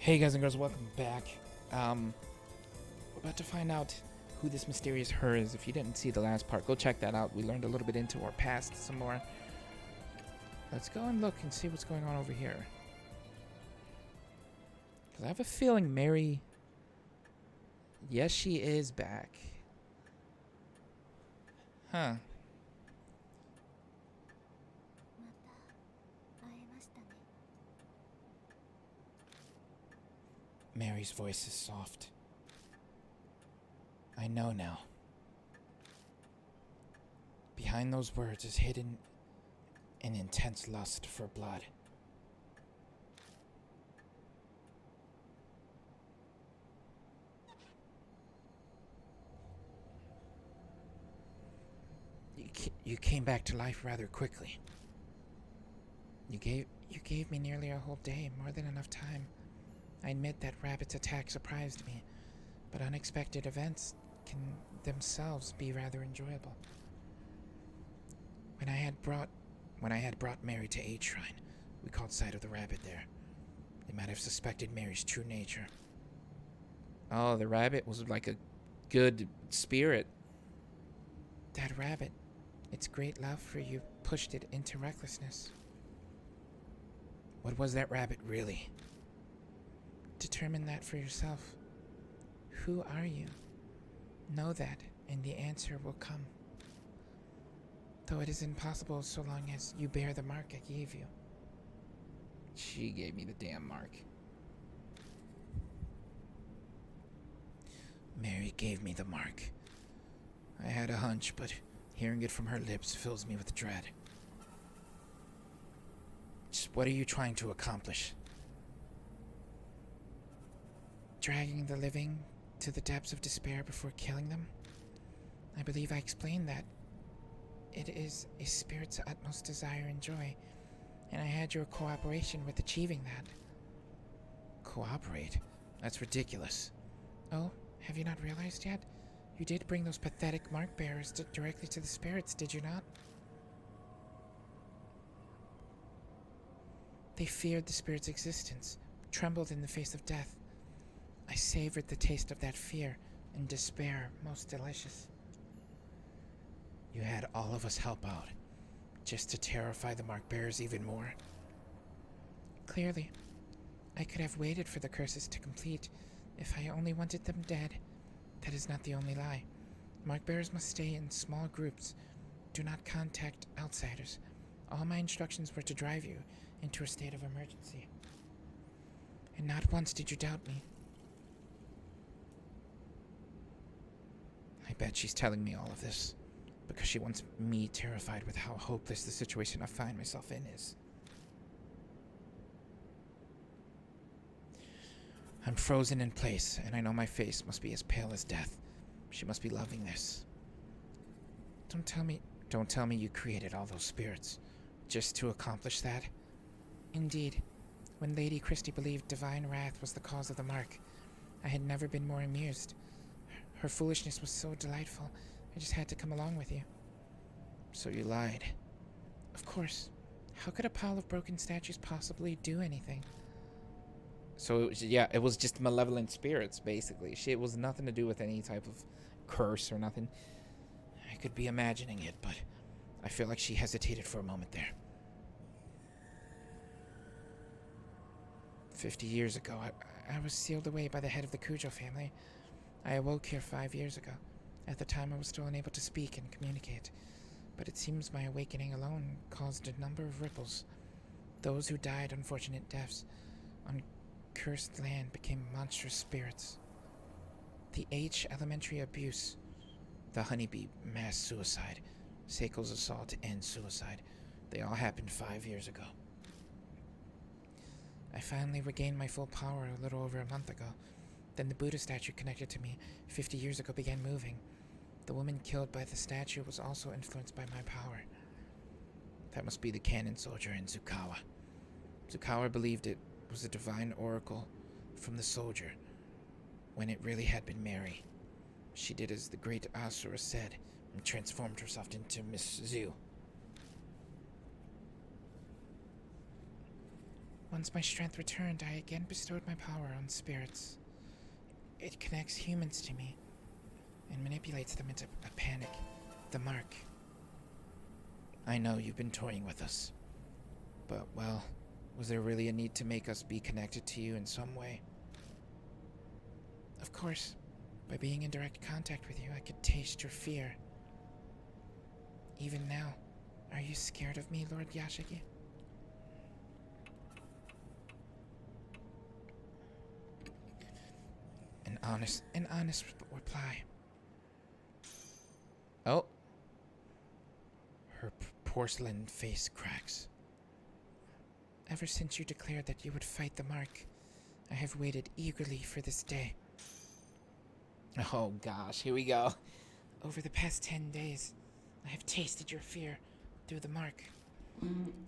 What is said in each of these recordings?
Hey guys and girls, welcome back. We're about to find out who this mysterious her is. If you didn't see the last part, go check that out. We learned a little bit into our past some more. Let's go and look and see what's going on over here. Because I have a feeling Mary... Yes, she is back. Huh. Mary's voice is soft. I know now. Behind those words is hidden an intense lust for blood. You came back to life rather quickly. You gave me nearly a whole day, more than enough time. I admit that Rabbit's attack surprised me, but unexpected events can themselves be rather enjoyable. When I had brought Mary to Aid Shrine, we caught sight of the rabbit there. They might have suspected Mary's true nature. Oh, the rabbit was like a good spirit. That rabbit, its great love for you pushed it into recklessness. What was that rabbit really? Determine that for yourself. Who are you? Know that, and the answer will come. Though it is impossible so long as you bear the mark I gave you. She gave me the damn mark. Mary gave me the mark. I had a hunch, but hearing it from her lips fills me with dread. Just what are you trying to accomplish? Dragging the living to the depths of despair before killing them? I believe I explained that. It is a spirit's utmost desire and joy, and I had your cooperation with achieving that. Cooperate? That's ridiculous. Oh, have you not realized yet? You did bring those pathetic mark bearers directly to the spirits, did you not? They feared the spirit's existence, trembled in the face of death. I savored the taste of that fear and despair most delicious. You had all of us help out, just to terrify the mark bearers even more. Clearly, I could have waited for the curses to complete if I only wanted them dead. That is not the only lie. Mark bearers must stay in small groups. Do not contact outsiders. All my instructions were to drive you into a state of emergency. And not once did you doubt me. I bet she's telling me all of this because she wants me terrified with how hopeless the situation I find myself in is. I'm frozen in place, and I know my face must be as pale as death. She must be loving this. Don't tell me you created all those spirits just to accomplish that. Indeed, when Lady Christie believed divine wrath was the cause of the mark, I had never been more amused. Her foolishness was so delightful, I just had to come along with you. So you lied. Of course. How could a pile of broken statues possibly do anything? So, it was just malevolent spirits, basically. It was nothing to do with any type of curse or nothing. I could be imagining it, but I feel like she hesitated for a moment there. 50 years ago, I was sealed away by the head of the Cujo family. I awoke here 5 years ago. At the time, I was still unable to speak and communicate, but it seems my awakening alone caused a number of ripples. Those who died unfortunate deaths on cursed land became monstrous spirits. The H elementary abuse, the honeybee mass suicide, Seiko's assault and suicide, they all happened 5 years ago. I finally regained my full power a little over a month ago. Then the Buddha statue connected to me 50 years ago began moving. The woman killed by the statue was also influenced by my power. That must be the cannon soldier in Zukawa. Zukawa believed it was a divine oracle from the soldier, when it really had been Mary. She did as the great Asura said, and transformed herself into Miss Zu. Once my strength returned, I again bestowed my power on spirits. It connects humans to me and manipulates them into a panic. The mark. I know you've been toying with us. But, well, was there really a need to make us be connected to you in some way? Of course. By being in direct contact with you, I could taste your fear. Even now, are you scared of me, Lord Yashiki? An honest reply. Oh. Her porcelain face cracks. Ever since you declared that you would fight the mark, I have waited eagerly for this day. Oh gosh, here we go. Over the past 10 days, I have tasted your fear through the mark.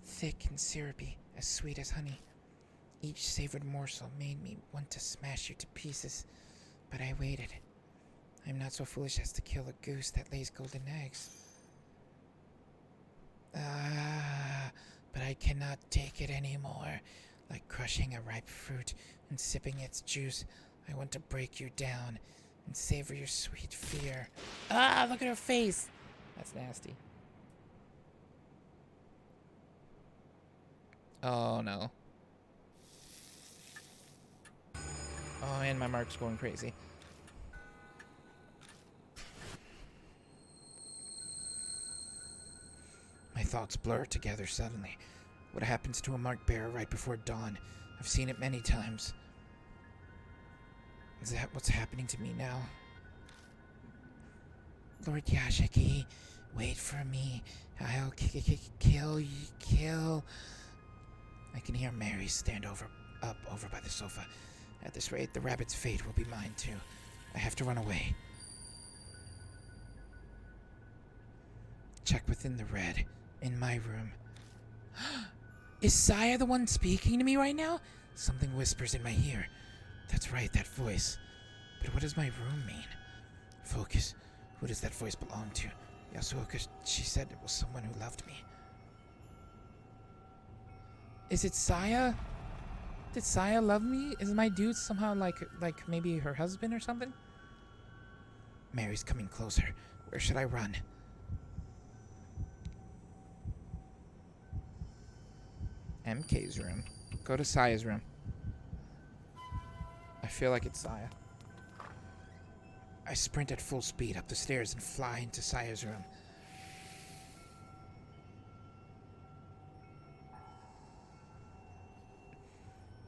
Thick and syrupy, as sweet as honey. Each savored morsel made me want to smash you to pieces, but I waited. I'm not so foolish as to kill a goose that lays golden eggs. But I cannot take it anymore. Like crushing a ripe fruit and sipping its juice, I want to break you down and savor your sweet fear. Look at her face! That's nasty. Oh no. Oh, and my mark's going crazy. My thoughts blur together suddenly. What happens to a mark bearer right before dawn? I've seen it many times. Is that what's happening to me now? Lord Yashiki, wait for me. I'll kill. I can hear Mary stand up over by the sofa. At this rate, the rabbit's fate will be mine too. I have to run away. Check within the red. In my room. Is Saya the one speaking to me right now? Something whispers in my ear. That's right, that voice. But what does my room mean? Focus. Who does that voice belong to? Yasuoka, she said it was someone who loved me. Is it Saya? Did Saya love me? Is my dude somehow like maybe her husband or something? Mary's coming closer. Where should I run? MK's room. Go to Saya's room. I feel like it's Saya. I sprint at full speed up the stairs and fly into Saya's room.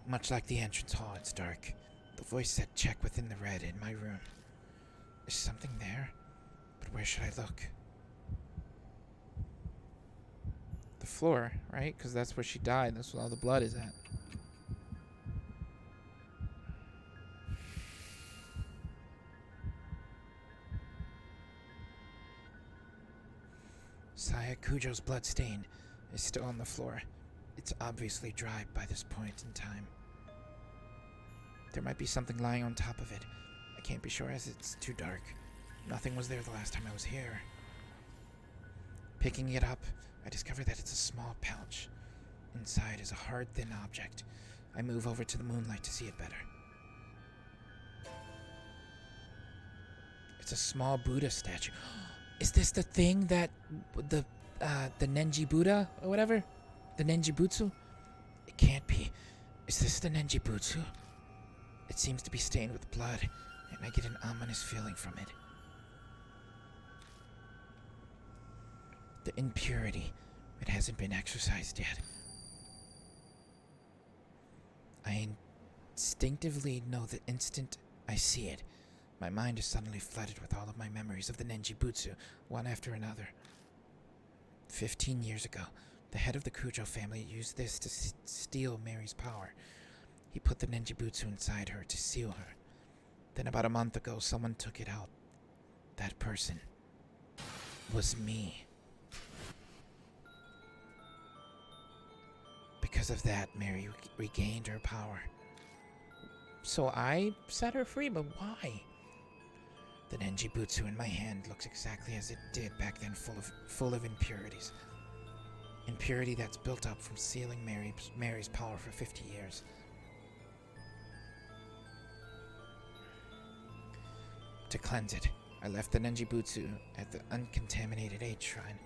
Much like the entrance hall, it's dark. The voice said check within the red in my room. Is something there? But where should I look? The floor, right? Because that's where she died. That's where all the blood is at. Saya Kujo's bloodstain is still on the floor. It's obviously dried by this point in time. There might be something lying on top of it. I can't be sure as it's too dark. Nothing was there the last time I was here. Picking it up, I discover that it's a small pouch. Inside is a hard, thin object. I move over to the moonlight to see it better. It's a small Buddha statue. Is this the thing that the Nenji Buddha or whatever? The Nenji Butsu? It can't be. Is this the Nenji Butsu? It seems to be stained with blood, and I get an ominous feeling from it. The impurity. It hasn't been exorcised yet. I instinctively know the instant I see it, my mind is suddenly flooded with all of my memories of the Nenji Butsu, one after another. 15 years ago, the head of the Kujo family used this to steal Mary's power. He put the Nenji Butsu inside her to seal her. Then about a month ago, someone took it out. That person was me. Because of that, Mary regained her power. So I set her free, but why? The Nenji Butsu in my hand looks exactly as it did back then, full of impurities. Impurity that's built up from sealing Mary's power for 50 years. To cleanse it, I left the Nenjibutsu at the uncontaminated Age Shrine.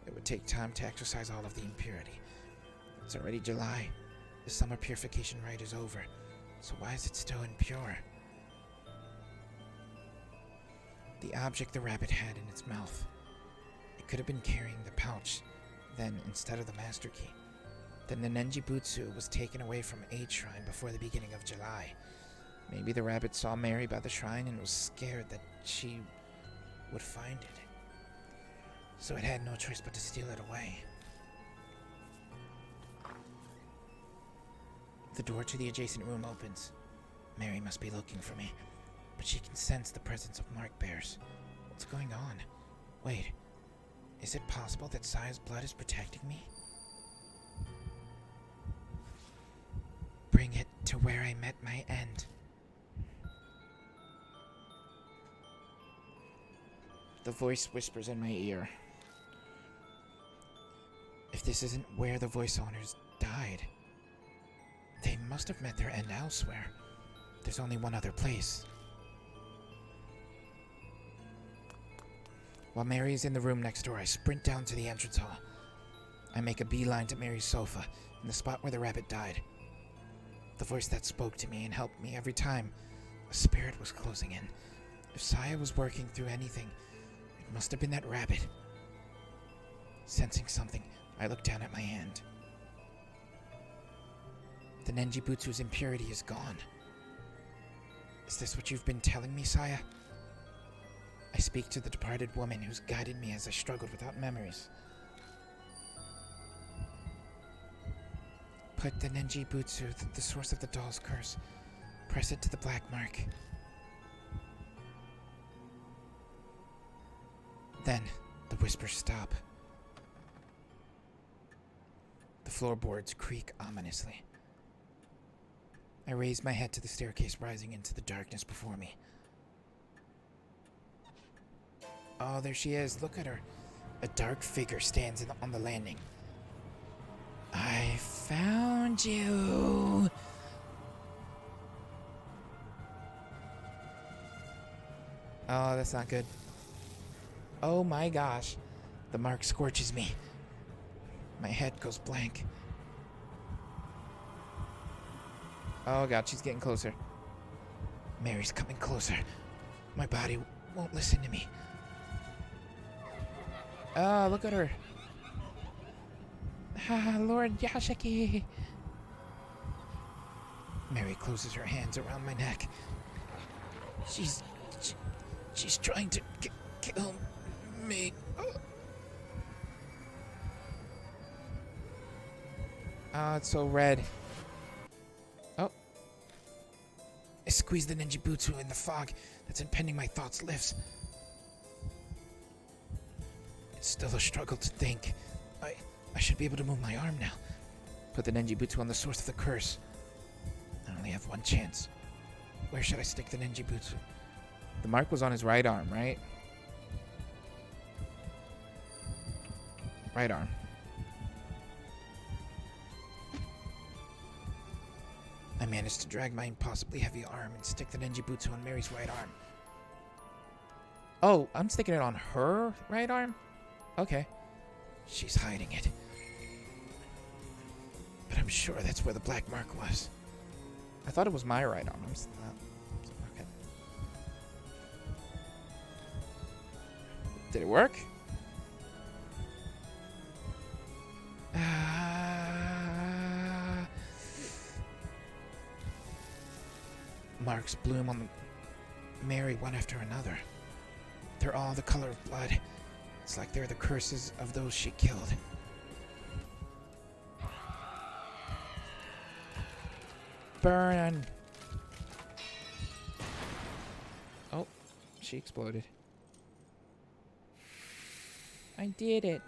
It would take time to exorcise all of the impurity. It's already July. The summer purification rite is over, so why is it still impure? The object the rabbit had in its mouth. It could have been carrying the pouch, then instead of the master key. Then the Nenjibutsu was taken away from Age Shrine before the beginning of July. Maybe the rabbit saw Mary by the shrine and was scared that she would find it. So it had no choice but to steal it away. The door to the adjacent room opens. Mary must be looking for me, but she can sense the presence of mark bears. What's going on? Wait, is it possible that Saya's blood is protecting me? Bring it to where I met my end. The voice whispers in my ear. If this isn't where the voice owners died, they must have met their end elsewhere. There's only one other place. While Mary is in the room next door, I sprint down to the entrance hall. I make a beeline to Mary's sofa, in the spot where the rabbit died. The voice that spoke to me and helped me every time, a spirit was closing in. If Saya was working through anything, it must have been that rabbit. Sensing something, I look down at my hand. The Nenjibutsu's impurity is gone. Is this what you've been telling me, Saya? I speak to the departed woman who's guided me as I struggled without memories. Put the Nenjibutsu, the source of the doll's curse. Press it to the black mark. Then, the whispers stop. The floorboards creak ominously. I raise my head to the staircase rising into the darkness before me. Oh, there she is. Look at her. A dark figure stands on the landing. I found you. Oh, that's not good. Oh my gosh. The mark scorches me. My head goes blank. Oh god, she's getting closer. Mary's coming closer. My body won't listen to me. Oh, look at her. Ah, Lord Yashiki. Mary closes her hands around my neck. She's trying to kill me. Oh, it's so red. Oh. I squeeze the Nenjibutsu and the fog that's impending my thoughts lifts. It's still a struggle to think. I should be able to move my arm now. Put the Nenjibutsu on the source of the curse. I only have one chance. Where should I stick the Nenjibutsu? The mark was on his right arm, right? Right arm. I managed to drag my impossibly heavy arm and stick the Nenjibutsu on Mary's right arm. Oh, I'm sticking it on her right arm? Okay. She's hiding it. But I'm sure that's where the black mark was. I thought it was my right arm. Okay. Did it work? Marks bloom on Mary one after another. They're all the color of blood. It's like they're the curses of those she killed. Burn! Oh, she exploded. I did it.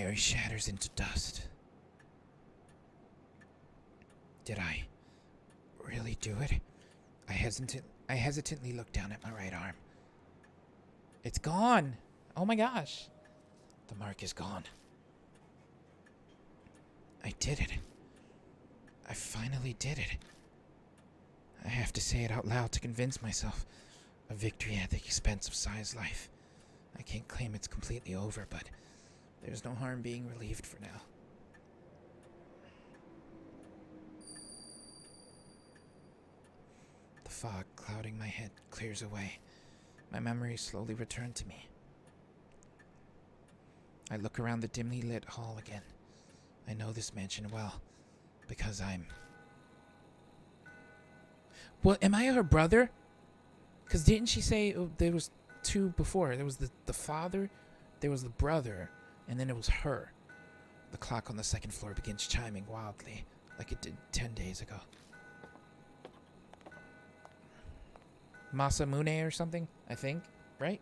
Mary shatters into dust. Did I really do it? I hesitantly look down at my right arm. It's gone! Oh my gosh! The mark is gone. I did it. I finally did it. I have to say it out loud to convince myself. A victory at the expense of Sai's life. I can't claim it's completely over, but there's no harm being relieved for now. The fog clouding my head clears away. My memories slowly return to me. I look around the dimly lit hall again. I know this mansion well, because I'm... Well, am I her brother? Because didn't she say there was two before? There was the father, there was the brother, and then it was her. The clock on the second floor begins chiming wildly, like it did 10 days ago. Masamune or something, I think, right?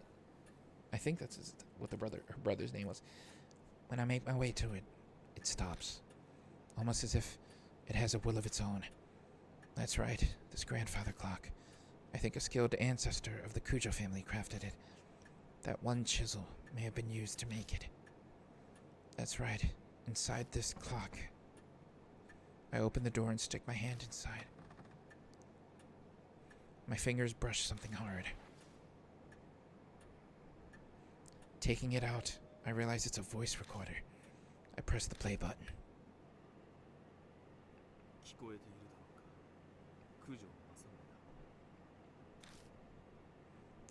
I think that's what her brother's name was. When I make my way to it, it stops. Almost as if it has a will of its own. That's right, this grandfather clock. I think a skilled ancestor of the Kujo family crafted it. That one chisel may have been used to make it. That's right, inside this clock. I open the door and stick my hand inside. My fingers brush something hard. Taking it out, I realize it's a voice recorder. I press the play button.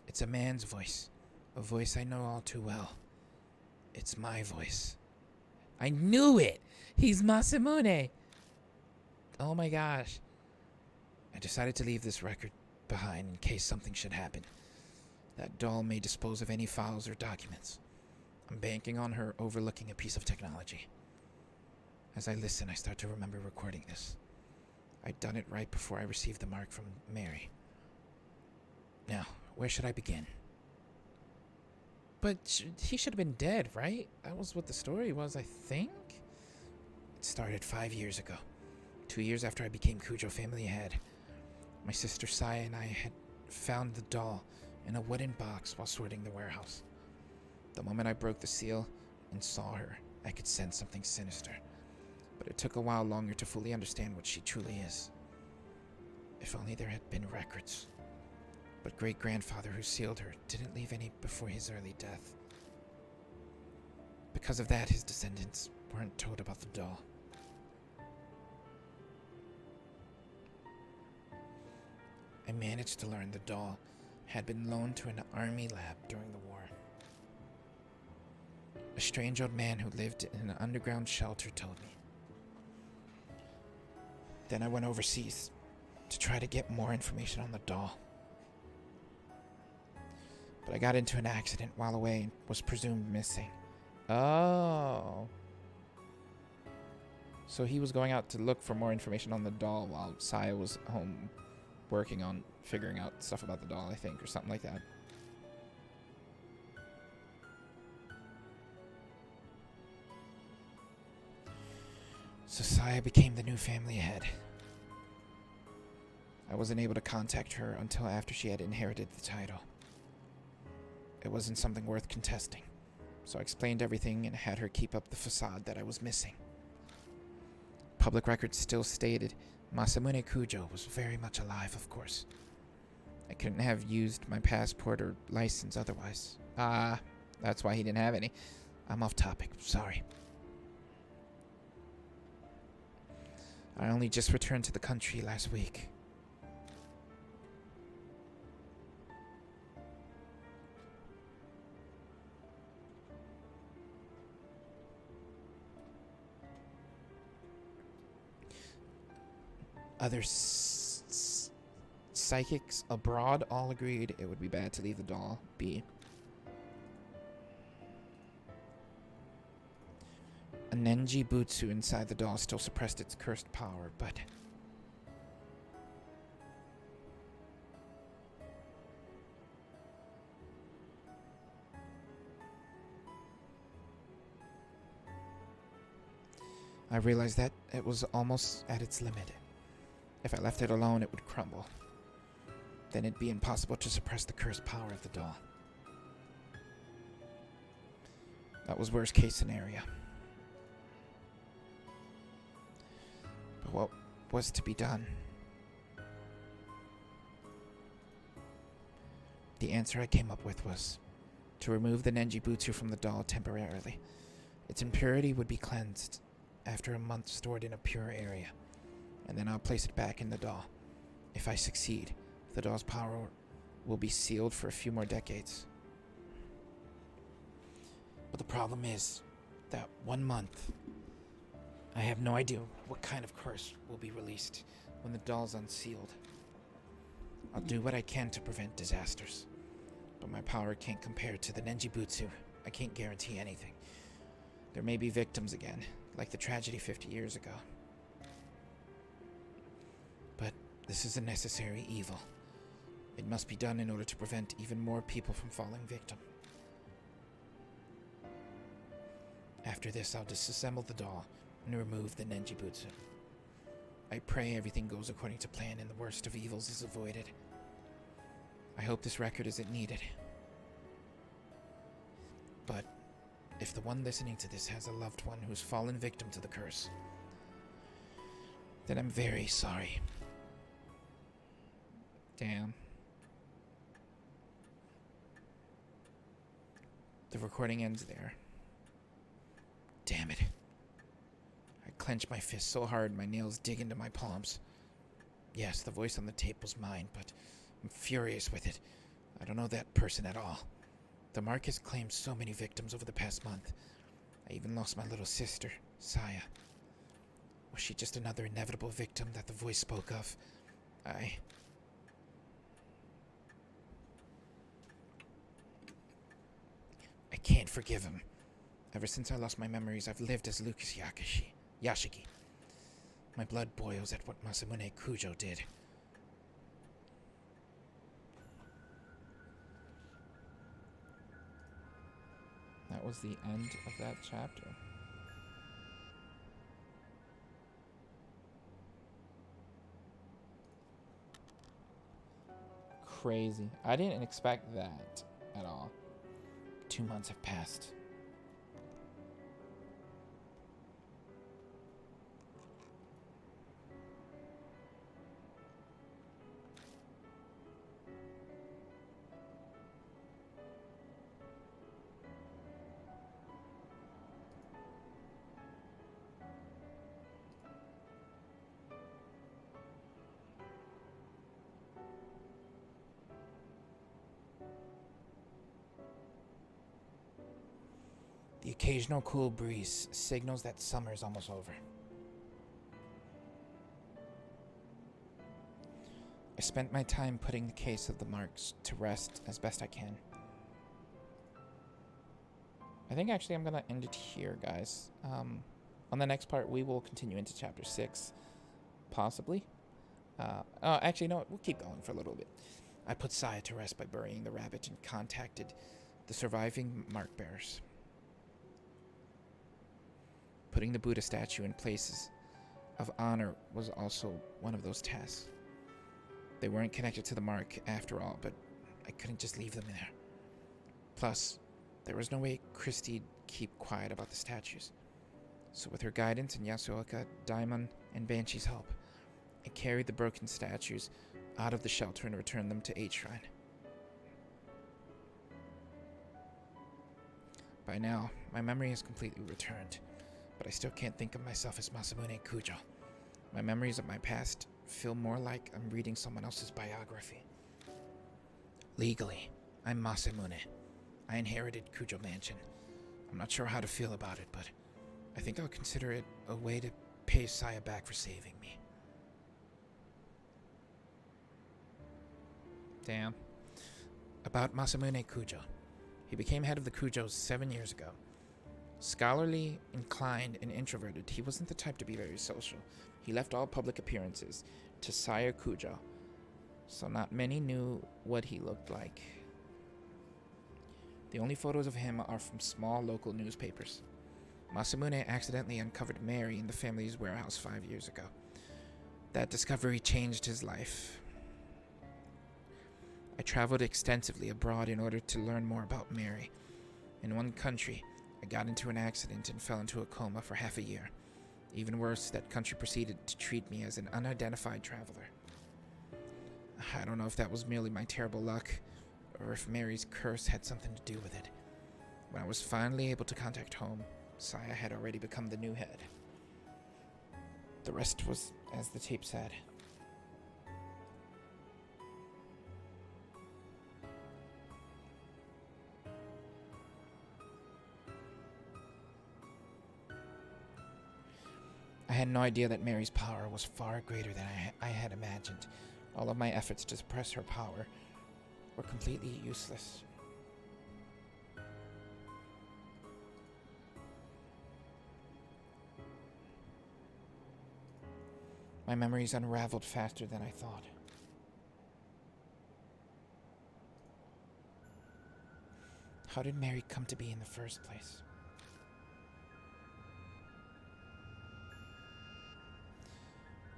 It's a man's voice. A voice I know all too well. It's my voice. I knew it! He's Masamune! Oh my gosh. I decided to leave this record behind in case something should happen. That doll may dispose of any files or documents. I'm banking on her overlooking a piece of technology. As I listen, I start to remember recording this. I'd done it right before I received the mark from Mary. Now, where should I begin? But he should have been dead, right? That was what the story was, I think? It started 5 years ago. 2 years after I became Kujo family head. My sister Saya and I had found the doll in a wooden box while sorting the warehouse. The moment I broke the seal and saw her, I could sense something sinister. But it took a while longer to fully understand what she truly is. If only there had been records. But great-grandfather who sealed her didn't leave any before his early death. Because of that, his descendants weren't told about the doll. I managed to learn the doll had been loaned to an army lab during the war. A strange old man who lived in an underground shelter told me. Then I went overseas to try to get more information on the doll. But I got into an accident while away and was presumed missing. Oh. So he was going out to look for more information on the doll while Saya was home working on figuring out stuff about the doll, I think, or something like that. So Saya became the new family head. I wasn't able to contact her until after she had inherited the title. It wasn't something worth contesting, so I explained everything and had her keep up the facade that I was missing. Public records still stated Masamune Kujo was very much alive, of course. I couldn't have used my passport or license otherwise. That's why he didn't have any. I'm off topic, sorry. I only just returned to the country last week. Other psychics abroad all agreed it would be bad to leave the doll be. A Nenji Butsu inside the doll still suppressed its cursed power, but... I realized that it was almost at its limit. If I left it alone, it would crumble. Then it'd be impossible to suppress the cursed power of the doll. That was worst case scenario. But what was to be done? The answer I came up with was to remove the Nenjibutsu from the doll temporarily. Its impurity would be cleansed after a month stored in a pure area, and then I'll place it back in the doll. If I succeed, the doll's power will be sealed for a few more decades. But the problem is that 1 month, I have no idea what kind of curse will be released when the doll's unsealed. I'll do what I can to prevent disasters, but my power can't compare to the Nenjibutsu. I can't guarantee anything. There may be victims again, like the tragedy 50 years ago. But this is a necessary evil. It must be done in order to prevent even more people from falling victim. After this, I'll disassemble the doll and remove the Nenjibutsu. I pray everything goes according to plan and the worst of evils is avoided. I hope this record isn't needed. But if the one listening to this has a loved one who's fallen victim to the curse, then I'm very sorry. Damn. The recording ends there. Damn it. I clench my fist so hard my nails dig into my palms. Yes, the voice on the tape was mine, but I'm furious with it. I don't know that person at all. The mark has claimed so many victims over the past month. I even lost my little sister, Saya. Was she just another inevitable victim that the voice spoke of? I can't forgive him. Ever since I lost my memories, I've lived as Lucas Yashiki. My blood boils at what Masamune Kujo did. That was the end of that chapter. Crazy. I didn't expect that at all. 2 months have passed. The occasional cool breeze signals that summer is almost over. I spent my time putting the case of the marks to rest as best I can. I think actually I'm going to end it here, guys. On the next part, we will continue into Chapter 6, possibly. Actually, no, we'll keep going for a little bit. I put Saya to rest by burying the rabbit and contacted the surviving mark bearers. Putting the Buddha statue in places of honor was also one of those tasks. They weren't connected to the mark after all, but I couldn't just leave them there. Plus, there was no way Christie'd keep quiet about the statues. So with her guidance and Yasuoka, Daimon, and Banshee's help, I carried the broken statues out of the shelter and returned them to Eight Shrine. By now, my memory has completely returned, but I still can't think of myself as Masamune Kujo. My memories of my past feel more like I'm reading someone else's biography. Legally, I'm Masamune. I inherited Kujo Mansion. I'm not sure how to feel about it, but I think I'll consider it a way to pay Saya back for saving me. Damn. About Masamune Kujo. He became head of the Kujos 7 years ago. Scholarly, inclined, and introverted, he wasn't the type to be very social. He left all public appearances to Saya Kujo, so not many knew what he looked like. The only photos of him are from small local newspapers. Masamune accidentally uncovered Mary in the family's warehouse 5 years ago. That discovery changed his life. I traveled extensively abroad in order to learn more about Mary. In one country, I got into an accident and fell into a coma for half a year. Even worse, that country proceeded to treat me as an unidentified traveler. I don't know if that was merely my terrible luck, or if Mary's curse had something to do with it. When I was finally able to contact home, Saya had already become the new head. The rest was as the tape said. I had no idea that Mary's power was far greater than I had imagined. All of my efforts to suppress her power were completely useless. My memories unraveled faster than I thought. How did Mary come to be in the first place?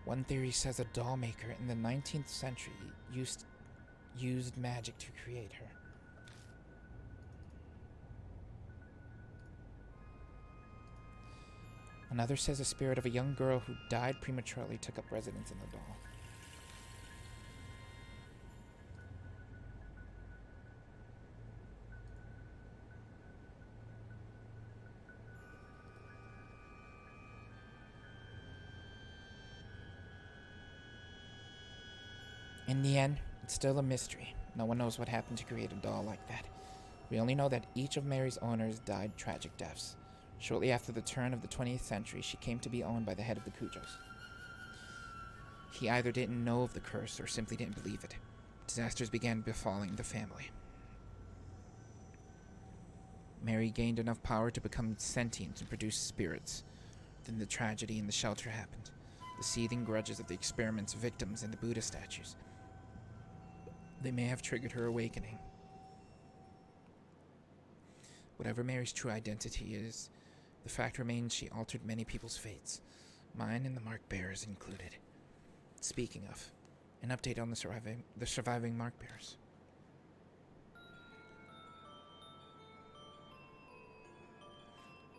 One theory says a doll maker in the 19th century used magic to create her. Another says a spirit of a young girl who died prematurely took up residence in the doll. In the end, it's still a mystery. No one knows what happened to create a doll like that. We only know that each of Mary's owners died tragic deaths. Shortly after the turn of the 20th century, she came to be owned by the head of the Cujos. He either didn't know of the curse or simply didn't believe it. Disasters began befalling the family. Mary gained enough power to become sentient and produce spirits. Then the tragedy in the shelter happened. The seething grudges of the experiment's victims and the Buddha statues. They may have triggered her awakening. Whatever Mary's true identity is, the fact remains she altered many people's fates, mine and the mark bearers included. Speaking of, an update on the surviving mark bearers.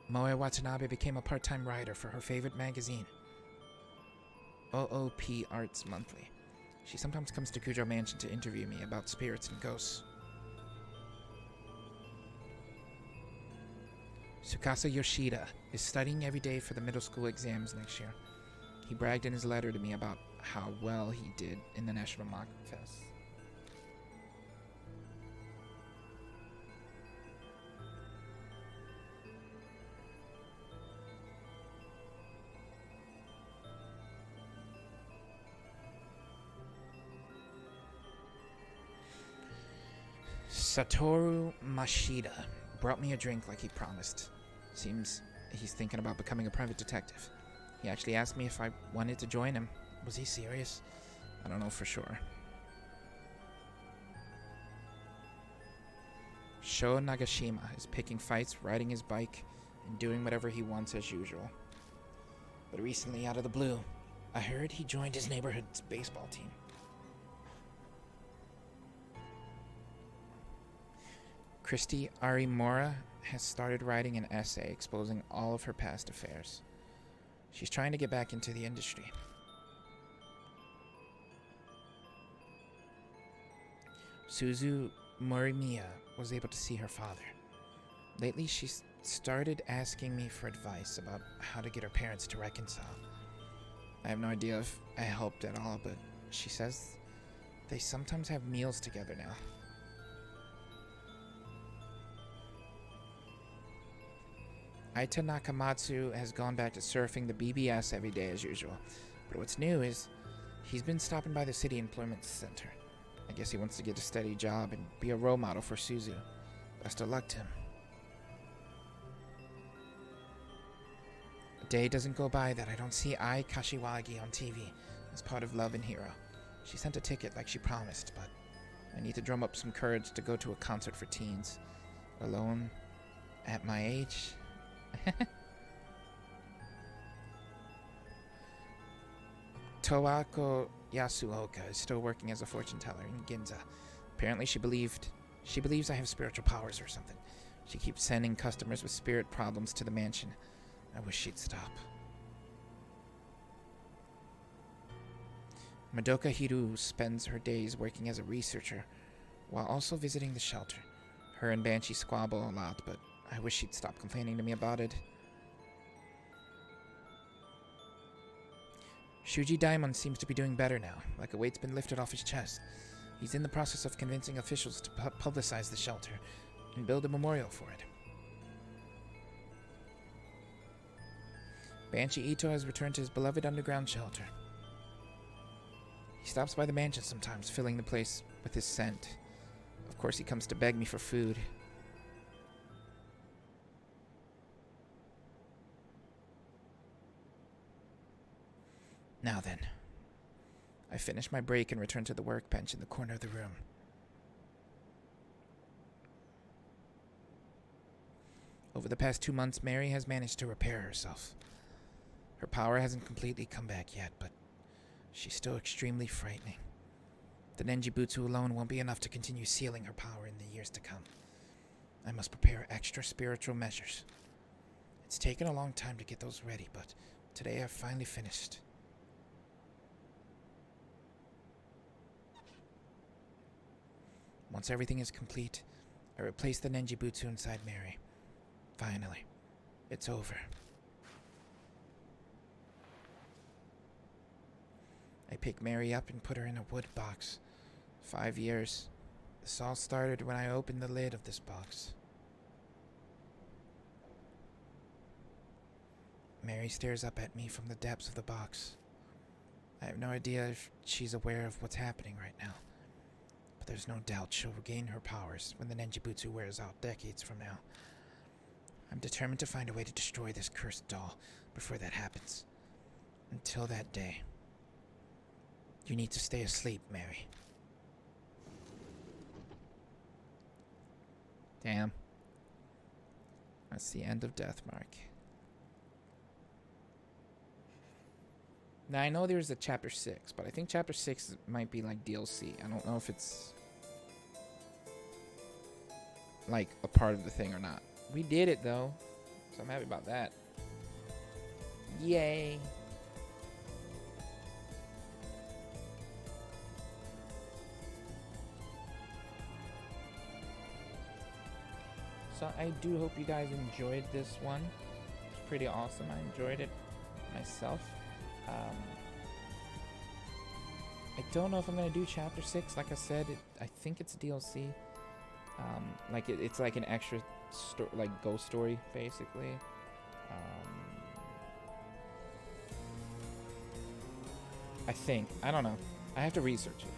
Moe Watanabe became a part-time writer for her favorite magazine, OOP Arts Monthly. She sometimes comes to Kujo Mansion to interview me about spirits and ghosts. Tsukasa Yoshida is studying every day for the middle school exams next year. He bragged in his letter to me about how well he did in the National Mock Fest. Satoru Mashida brought me a drink like he promised. Seems he's thinking about becoming a private detective. He actually asked me if I wanted to join him. Was he serious? I don't know for sure. Sho Nagashima is picking fights, riding his bike, and doing whatever he wants as usual. But recently, out of the blue, I heard he joined his neighborhood's baseball team. Christy Arimora has started writing an essay exposing all of her past affairs. She's trying to get back into the industry. Suzu Morimiya was able to see her father. Lately, she's started asking me for advice about how to get her parents to reconcile. I have no idea if I helped at all, but she says they sometimes have meals together now. Aita Nakamatsu has gone back to surfing the BBS every day as usual, but what's new is he's been stopping by the city employment center. I guess he wants to get a steady job and be a role model for Suzu. Best of luck to him. A day doesn't go by that I don't see Ai Kashiwagi on TV as part of Love and Hero. She sent a ticket like she promised, but I need to drum up some courage to go to a concert for teens. Alone, at my age. Towako Yasuoka is still working as a fortune teller in Ginza. Apparently she believes I have spiritual powers or something. She keeps sending customers with spirit problems to the mansion. I wish she'd stop. Madoka Hiru spends her days working as a researcher while also visiting the shelter. Her and Banshee squabble a lot, but I wish she'd stop complaining to me about it. Shuji Daimon seems to be doing better now, like a weight's been lifted off his chest. He's in the process of convincing officials to publicize the shelter and build a memorial for it. Banshee Ito has returned to his beloved underground shelter. He stops by the mansion sometimes, filling the place with his scent. Of course, he comes to beg me for food. Now then, I finish my break and return to the workbench in the corner of the room. Over the past 2 months, Mary has managed to repair herself. Her power hasn't completely come back yet, but she's still extremely frightening. The Nenjibutsu alone won't be enough to continue sealing her power in the years to come. I must prepare extra spiritual measures. It's taken a long time to get those ready, but today I've finally finished. Once everything is complete, I replace the Nenjibutsu inside Mary. Finally, it's over. I pick Mary up and put her in a wood box. 5 years. This all started when I opened the lid of this box. Mary stares up at me from the depths of the box. I have no idea if she's aware of what's happening right now, but there's no doubt she'll regain her powers when the Nenjibutsu wears out decades from now. I'm determined to find a way to destroy this cursed doll before that happens. Until that day, you need to stay asleep, Mary. Damn. That's the end of DeathMark. Now, I know there's a Chapter 6, but I think Chapter 6 might be like DLC. I don't know if it's like a part of the thing or not. We did it, though, so I'm happy about that. Yay. So I do hope you guys enjoyed this one. It's pretty awesome. I enjoyed it myself. I don't know if I'm going to do Chapter 6. Like I said, I think it's DLC. It's like an extra ghost story, basically. I think. I don't know. I have to research it.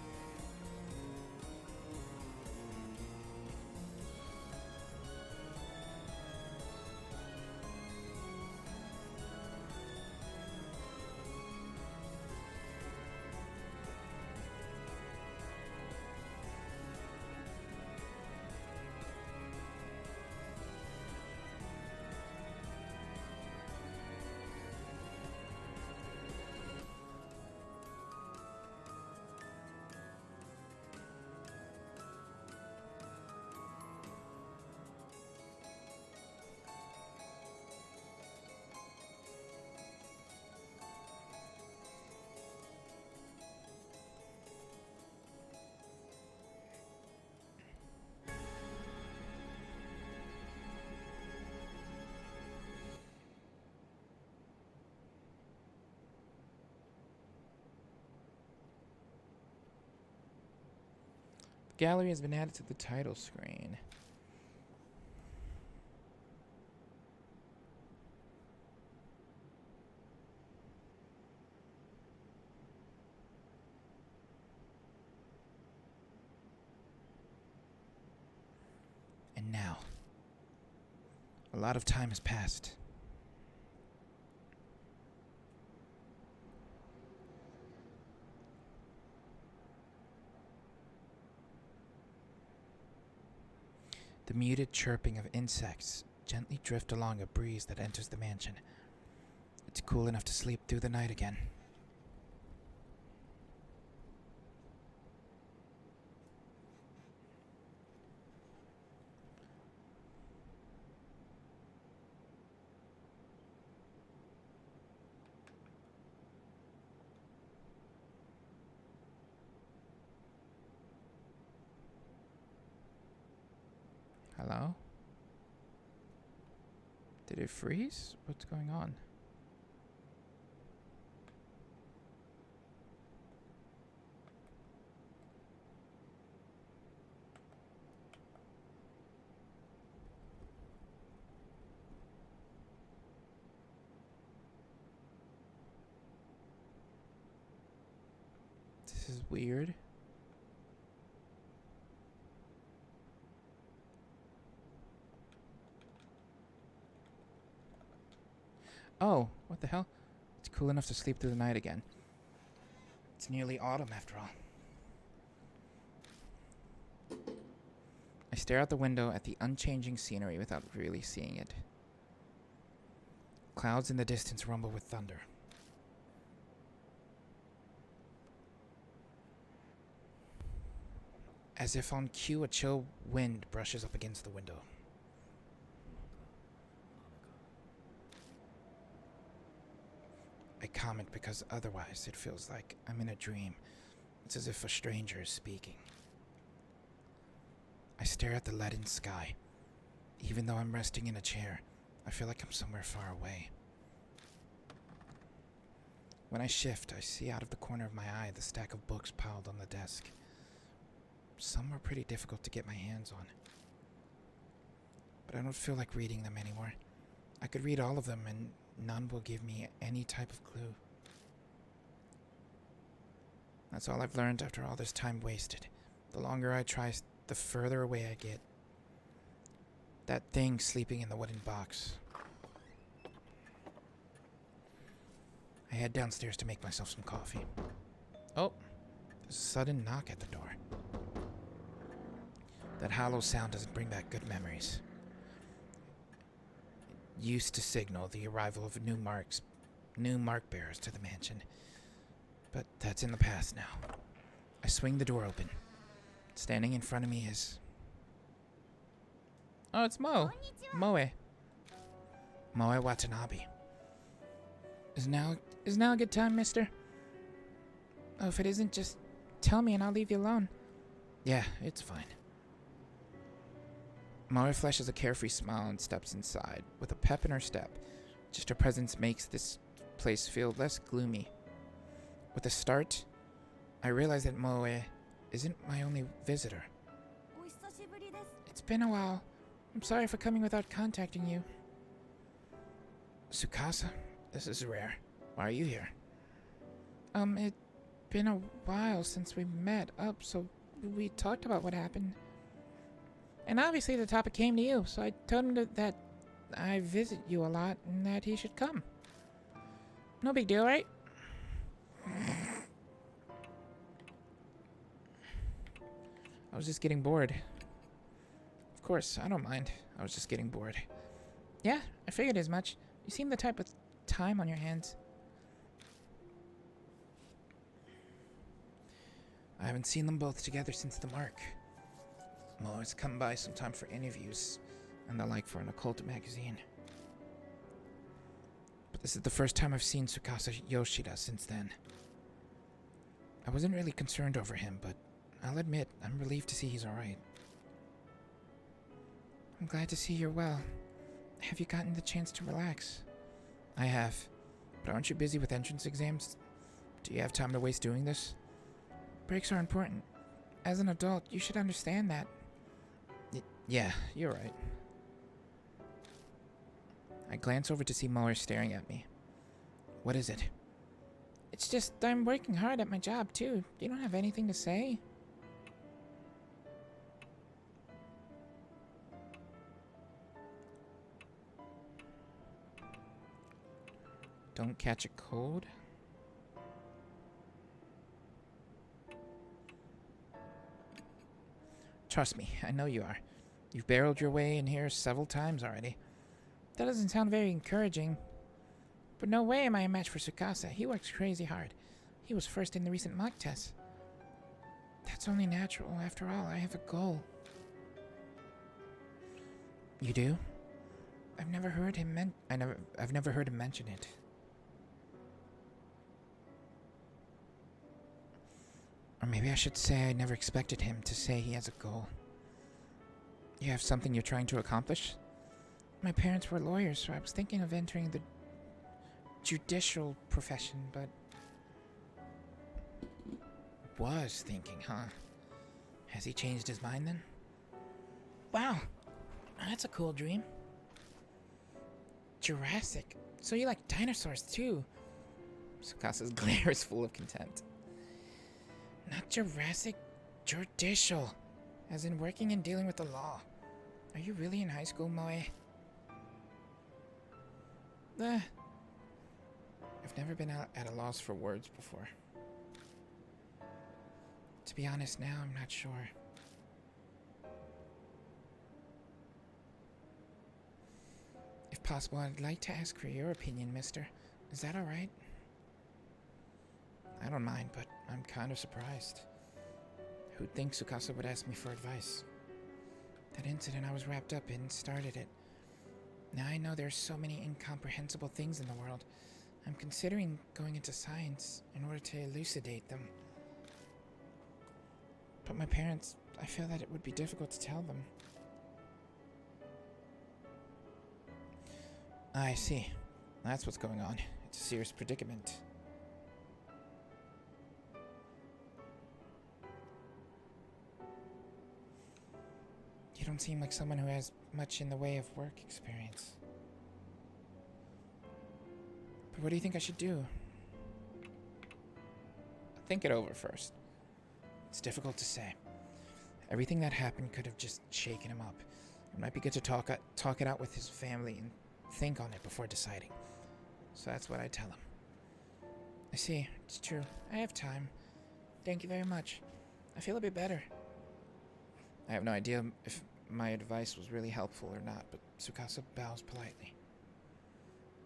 Gallery has been added to the title screen. And now, a lot of time has passed. The muted chirping of insects gently drift along a breeze that enters the mansion. It's cool enough to sleep through the night again. Did it freeze? What's going on? This is weird. Oh, what the hell? It's cool enough to sleep through the night again. It's nearly autumn after all. I stare out the window at the unchanging scenery without really seeing it. Clouds in the distance rumble with thunder. As if on cue, a chill wind brushes up against the window. I comment because otherwise it feels like I'm in a dream. It's as if a stranger is speaking. I stare at the leaden sky. Even though I'm resting in a chair, I feel like I'm somewhere far away. When I shift, I see out of the corner of my eye the stack of books piled on the desk. Some were pretty difficult to get my hands on. But I don't feel like reading them anymore. I could read all of them and none will give me any type of clue. That's all I've learned after all this time wasted. The longer I try, the further away I get. That thing sleeping in the wooden box. I head downstairs to make myself some coffee. Oh, there's a sudden knock at the door. That hollow sound doesn't bring back good memories. It used to signal the arrival of new mark bearers to the mansion. But that's in the past now. I swing the door open. Standing in front of me is... Oh, it's Moe. Moe. Moe Watanabe. Is now a good time, mister? Oh, if it isn't, just tell me and I'll leave you alone. Yeah, it's fine. Moe flashes a carefree smile and steps inside, with a pep in her step. Just her presence makes this place feel less gloomy. With a start, I realize that Moe isn't my only visitor. It's been a while. I'm sorry for coming without contacting you. Tsukasa, this is rare. Why are you here? It's been a while since we met up, so we talked about what happened. And obviously the topic came to you, so I told him that I visit you a lot and that he should come. No big deal, right? I was just getting bored. Of course, I don't mind. I was just getting bored. Yeah, I figured as much. You seem the type with time on your hands. I haven't seen them both together since the mark. Mo has come by sometime for interviews and the like for an occult magazine. But this is the first time I've seen Tsukasa Yoshida since then. I wasn't really concerned over him, but I'll admit, I'm relieved to see he's alright. I'm glad to see you're well. Have you gotten the chance to relax? I have. But aren't you busy with entrance exams? Do you have time to waste doing this? Breaks are important. As an adult, you should understand that. Yeah, you're right. I glance over to see Muller staring at me. What is it? It's just I'm working hard at my job, too. You don't have anything to say? Don't catch a cold? Trust me, I know you are. You've barreled your way in here several times already. That doesn't sound very encouraging. But no way am I a match for Tsukasa. He works crazy hard. He was first in the recent mock test. That's only natural. After all, I have a goal. You do? I've never heard him mention it. Or maybe I should say I never expected him to say he has a goal. You have something you're trying to accomplish? My parents were lawyers, so I was thinking of entering the judicial profession, but... Was thinking, huh? Has he changed his mind then? Wow, that's a cool dream. Jurassic. So you like dinosaurs too? Sukasa's glare is full of contempt. Not Jurassic, judicial. As in working and dealing with the law. Are you really in high school, Moe? I've never been at a loss for words before. To be honest now, I'm not sure. If possible, I'd like to ask for your opinion, mister. Is that alright? I don't mind, but I'm kind of surprised. Who'd think Tsukasa would ask me for advice? That incident I was wrapped up in started it. Now I know there's so many incomprehensible things in the world. I'm considering going into science in order to elucidate them. But my parents, I feel that it would be difficult to tell them. I see. That's what's going on. It's a serious predicament. You don't seem like someone who has much in the way of work experience. But what do you think I should do? Think it over first. It's difficult to say. Everything that happened could have just shaken him up. It might be good to talk it out with his family and think on it before deciding. So that's what I tell him. I see. It's true. I have time. Thank you very much. I feel a bit better. I have no idea if my advice was really helpful or not, but Tsukasa bows politely.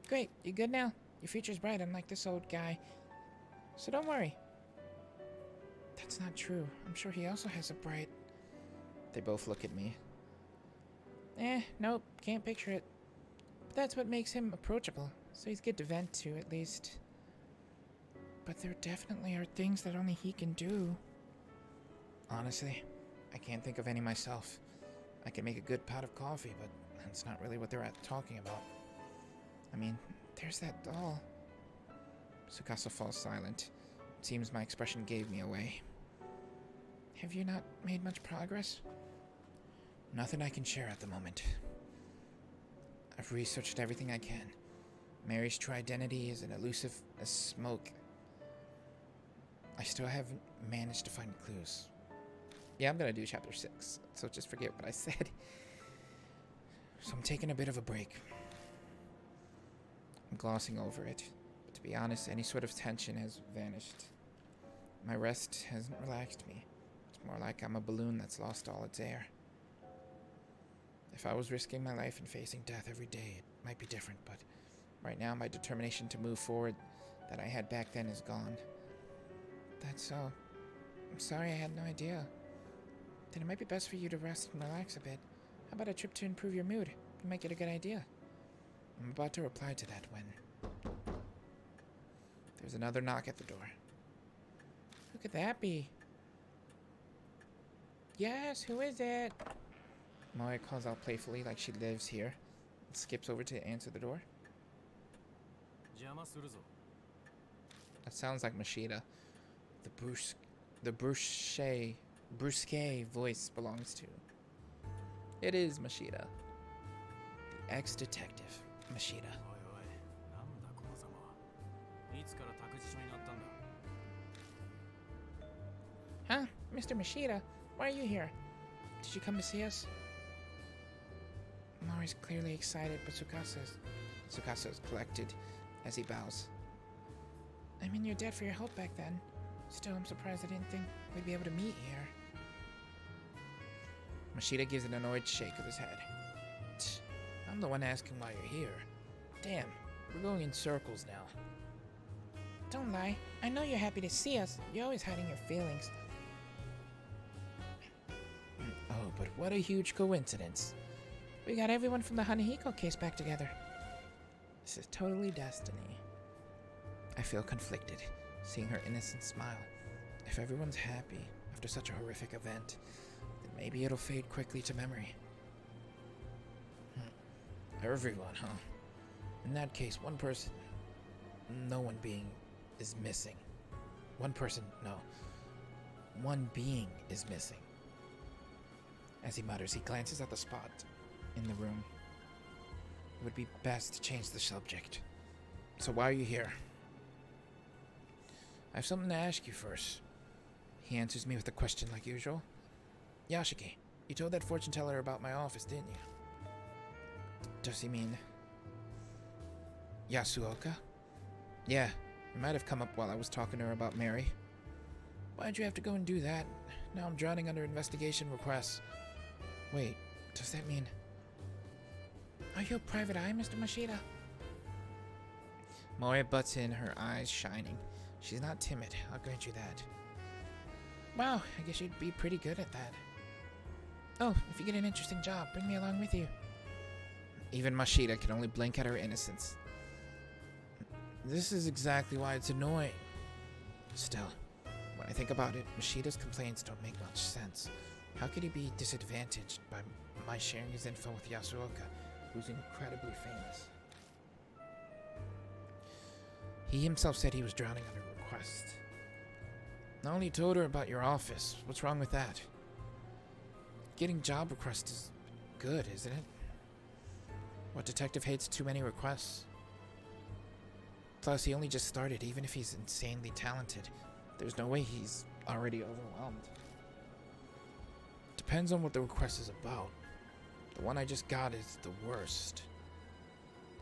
Great. You good now? Your future's bright, unlike this old guy. So don't worry. That's not true. I'm sure he also has a bright... They both look at me. Nope. Can't picture it. But that's what makes him approachable. So he's good to vent to, at least. But there definitely are things that only he can do. Honestly, I can't think of any myself. I can make a good pot of coffee, but that's not really what they're talking about. I mean, there's that doll. Tsukasa falls silent. It seems my expression gave me away. Have you not made much progress? Nothing I can share at the moment. I've researched everything I can. Mary's true identity is as elusive as smoke. I still haven't managed to find clues. Yeah, I'm gonna do chapter 6, so just forget what I said. So I'm taking a bit of a break. I'm glossing over it, but to be honest, any sort of tension has vanished. My rest hasn't relaxed me. It's more like I'm a balloon that's lost all its air. If I was risking my life and facing death every day, it might be different, but right now my determination to move forward that I had back then is gone. That's so. I'm sorry I had no idea. Then it might be best for you to rest and relax a bit. How about a trip to improve your mood? You might get a good idea. I'm about to reply to that when... There's another knock at the door. Who could that be? Yes, who is it? Moe calls out playfully like she lives here and skips over to answer the door. That sounds like Mashida. The brusque voice belongs to. It is Mashida. The ex-detective, Mashida. Huh? Mr. Mashida, why are you here? Did you come to see us? Mori's clearly excited, but Tsukasa is collected as he bows. I mean, you're dead for your help back then. Still, I'm surprised I didn't think we'd be able to meet here. Mashida gives an annoyed shake of his head. I'm the one asking why you're here. Damn, we're going in circles now. Don't lie. I know you're happy to see us. You're always hiding your feelings. Oh, but what a huge coincidence. We got everyone from the Hanahiko case back together. This is totally destiny. I feel conflicted, seeing her innocent smile. If everyone's happy after such a horrific event, then maybe it'll fade quickly to memory. Everyone, huh? In that case, one person, no one being, is missing. One person, no. One being is missing. As he mutters, he glances at the spot in the room. It would be best to change the subject. So why are you here? I have something to ask you first. He answers me with a question like usual. Yashiki, you told that fortune teller about my office, didn't you? Does he mean Yasuoka? Yeah, it might have come up while I was talking to her about Mary. Why'd you have to go and do that? Now I'm drowning under investigation requests. Wait, does that mean... Are you a private eye, Mr. Mashida? Moria butts in, her eyes shining. She's not timid, I'll grant you that. Wow, I guess you'd be pretty good at that. Oh, if you get an interesting job, bring me along with you. Even Mashida can only blink at her innocence. This is exactly why it's annoying. Still, when I think about it, Mashida's complaints don't make much sense. How could he be disadvantaged by my sharing his info with Yasuoka, who's incredibly famous? He himself said he was drowning under request. I only told her about your office. What's wrong with that? Getting job requests is good, isn't it? What detective hates too many requests? Plus, he only just started. Even if he's insanely talented, there's no way he's already overwhelmed. Depends on what the request is about. The one I just got is the worst.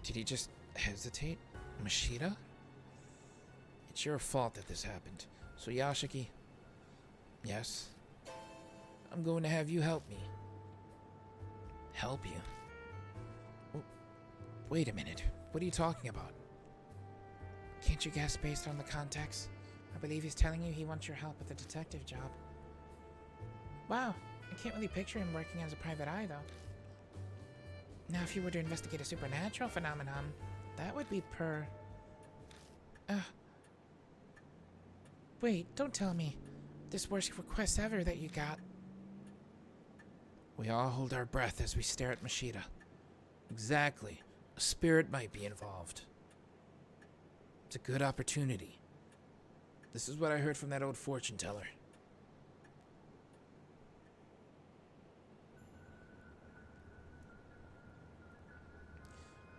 Did he just hesitate? Mashida? It's your fault that this happened. So Yashiki... Yes? I'm going to have you help me. Help you? Wait a minute. What are you talking about? Can't you guess based on the context? I believe he's telling you he wants your help with the detective job. Wow, I can't really picture him working as a private eye, though. Now, if you were to investigate a supernatural phenomenon, that would be Wait, don't tell me. This worst request ever that you got. We all hold our breath as we stare at Mashida. Exactly. A spirit might be involved. It's a good opportunity. This is what I heard from that old fortune teller.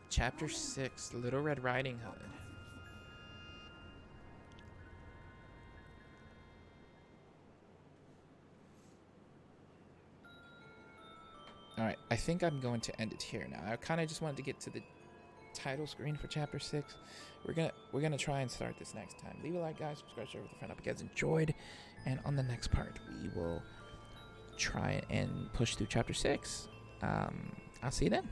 Chapter 6, Little Red Riding Hood. Alright, I think I'm going to end it here now. I kind of just wanted to get to the title screen for Chapter 6. We're gonna try and start this next time. Leave a like, guys. Subscribe, share with a friend. Hope you guys enjoyed. And on the next part, we will try and push through Chapter 6. I'll see you then.